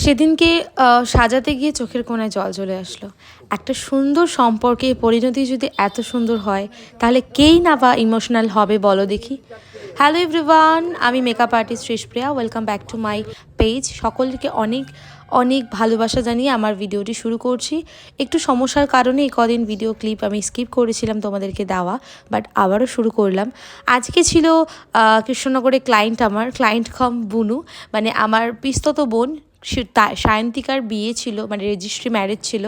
সেদিনকে সাজাতে গিয়ে চোখের কোণায় জল চলে আসলো। একটা সুন্দর সম্পর্কে পরিণতি যদি এত সুন্দর হয় তাহলে কেই না বা ইমোশনাল হবে বলো দেখি। হ্যালো এভরিওয়ান, আমি makeup artist Srishpriya. Welcome back to my page. সকলকে অনেক অনেক ভালোবাসা জানিয়ে আমার ভিডিওটি শুরু করছি। একটু সমস্যার কারণে এই কদিন ভিডিও ক্লিপ আমি স্কিপ করেছিলাম তোমাদেরকে দেওয়া, বাট আবারও শুরু করলাম। আজকে ছিল কৃষ্ণনগরে ক্লায়েন্ট কম বুনু, মানে আমার পিস্তত বোন সায়ন্তিকার বিয়ে ছিল, মানে রেজিস্ট্রি ম্যারেজ ছিল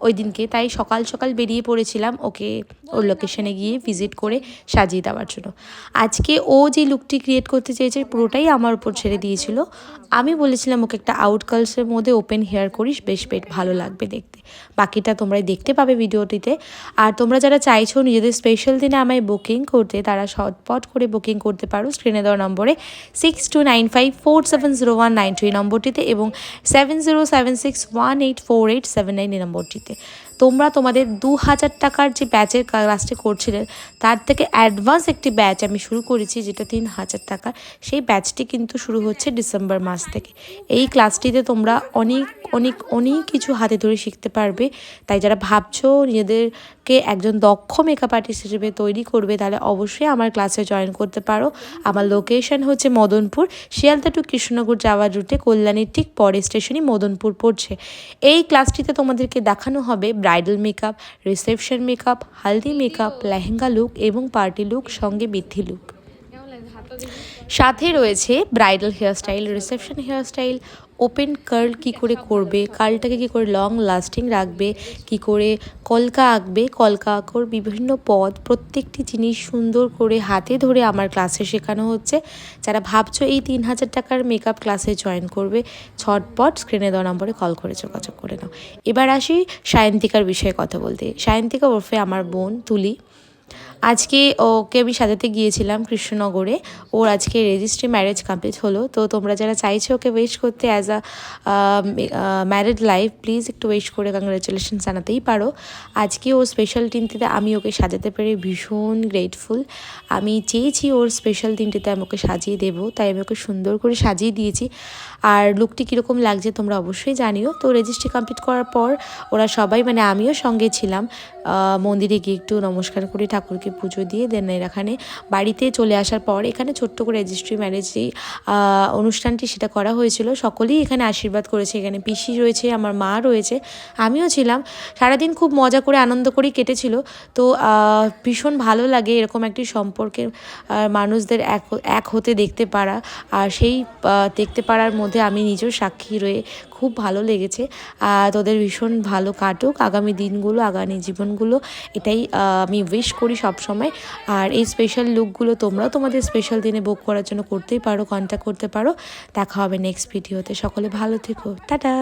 ওই দিনকে। তাই সকাল সকাল বেরিয়ে পড়েছিলাম ওকে ওর লোকেশনে গিয়ে ভিজিট করে সাজিয়ে দেওয়ার জন্য। আজকে ও যে লুকটি ক্রিয়েট করতে চেয়েছে পুরোটাই আমার উপর ছেড়ে দিয়েছিল। আমি বলেছিলাম ওকে একটা আউটকালসের মধ্যে ওপেন হেয়ার করিস, বেশ ভালো লাগবে দেখতে। বাকিটা তোমরাই দেখতে পাবে ভিডিওটিতে। আর তোমরা যারা চাইছো নিজেদের স্পেশাল দিনে আমায় বুকিং করতে, তারা শর্টপট করে বুকিং করতে পারো স্ক্রিনে দেওয়া নম্বরে 6295470192 এই নম্বরটিতে এবং 7076184879 এই নম্বরটিতে। তোমরা তোমাদের 2000 টাকার যে ব্যাচের ক্লাসটি করছিলেন তার থেকে অ্যাডভান্স একটি ব্যাচ আমি শুরু করেছি, যেটা 3000 টাকা। সেই ব্যাচটি কিন্তু শুরু হচ্ছে ডিসেম্বর মাস থেকে। এই ক্লাসটিতে তোমরা অনেক অনেক অনেক কিছু হাতে ধরে শিখতে পারবে। তাই যারা ভাবছো নিজেদেরকে একজন দক্ষ মেকআপ আর্টিস্ট হিসেবে তৈরি করবে, তাহলে অবশ্যই আমার ক্লাসে জয়েন করতে পারো। আমার লোকেশন হচ্ছে মদনপুর, শিয়ালদা টু কৃষ্ণনগর যাওয়ার রুটে, কল্যাণীর ঠিক পরের স্টেশনই মদনপুর পড়ছে। এই ক্লাসটিতে তোমাদেরকে দেখানো হবে bridal makeup, reception makeup, haldi makeup, lehenga look এবং পার্টি লুক, সঙ্গে বৃদ্ধি লুক। সাথে রয়েছে bridal hairstyle, reception hairstyle, open curl কী করে করবে, কার্লটাকে কী করে লং লাস্টিং রাখবে, কী করে কলকা আঁকবে, কলকা আঁকর বিভিন্ন পদ, প্রত্যেকটি জিনিস সুন্দর করে হাতে ধরে আমার ক্লাসে শেখানো হচ্ছে। যারা ভাবছো এই 3000 টাকার মেকআপ ক্লাসে জয়েন করবে, ছটপট স্ক্রিনে দেওয়া নম্বরে কল করে যোগাযোগ করে নাও। এবার আসি সায়ন্তিকার বিষয়ে কথা বলতে। সায়ন্তিকা ওরফে আমার বোন তুলি। আজকে ওকে আমি সাজাতে গিয়েছিলাম কৃষ্ণনগরে। ওর আজকে রেজিস্ট্রি ম্যারেজ কমপ্লিট হলো। তো তোমরা যারা চাইছো ওকে ওয়েশ করতে as a married life, please একটু ওয়েশ করে কংগ্রাচুলেশন জানাতেই পারো। আজকে ওর স্পেশাল দিনটিতে আমি ওকে সাজাতে পেরে ভীষণ গ্রেটফুল। আমি চেয়েছি ওর স্পেশাল দিনটিতে আমি ওকে সাজিয়ে দেবো, তাই আমি ওকে সুন্দর করে সাজিয়ে দিয়েছি। আর লুকটি কীরকম লাগছে তোমরা অবশ্যই জানিও। তো রেজিস্ট্রি কমপ্লিট করার পর ওরা সবাই, মানে আমিও সঙ্গে ছিলাম, মন্দিরে গিয়ে একটু নমস্কার করে ঠাকুরকে পুজো দিয়ে দেন এখানে বাড়িতে চলে আসার পর এখানে ছোট্ট করে রেজিস্ট্রি ম্যারেজ যে অনুষ্ঠানটি সেটা করা হয়েছিল। সকলেই এখানে আশীর্বাদ করেছে। এখানে পিসি রয়েছে, আমার মা রয়েছে, আমিও ছিলাম। সারাদিন খুব মজা করে আনন্দ করেই কেটেছিল। তো ভীষণ ভালো লাগে এরকম একটি সম্পর্কের মানুষদের এক হতে দেখতে পারা। আর সেই দেখতে পারার মধ্যে আমি নিজেও সাক্ষী রয়ে খুব ভালো লেগেছে। তোদের ভীষণ ভালো কাটুক আগামী দিনগুলো, আগামী জীবনগুলো, এটাই আমি উইশ করি সবসময়। আর এই স্পেশাল লুকগুলো তোমরাও তোমাদের স্পেশাল দিনে বুক করার জন্য করতেই পারো, কন্ট্যাক্ট করতে পারো। দেখা হবে নেক্সট ভিডিওতে। সকলে ভালো থেকো, টাটা।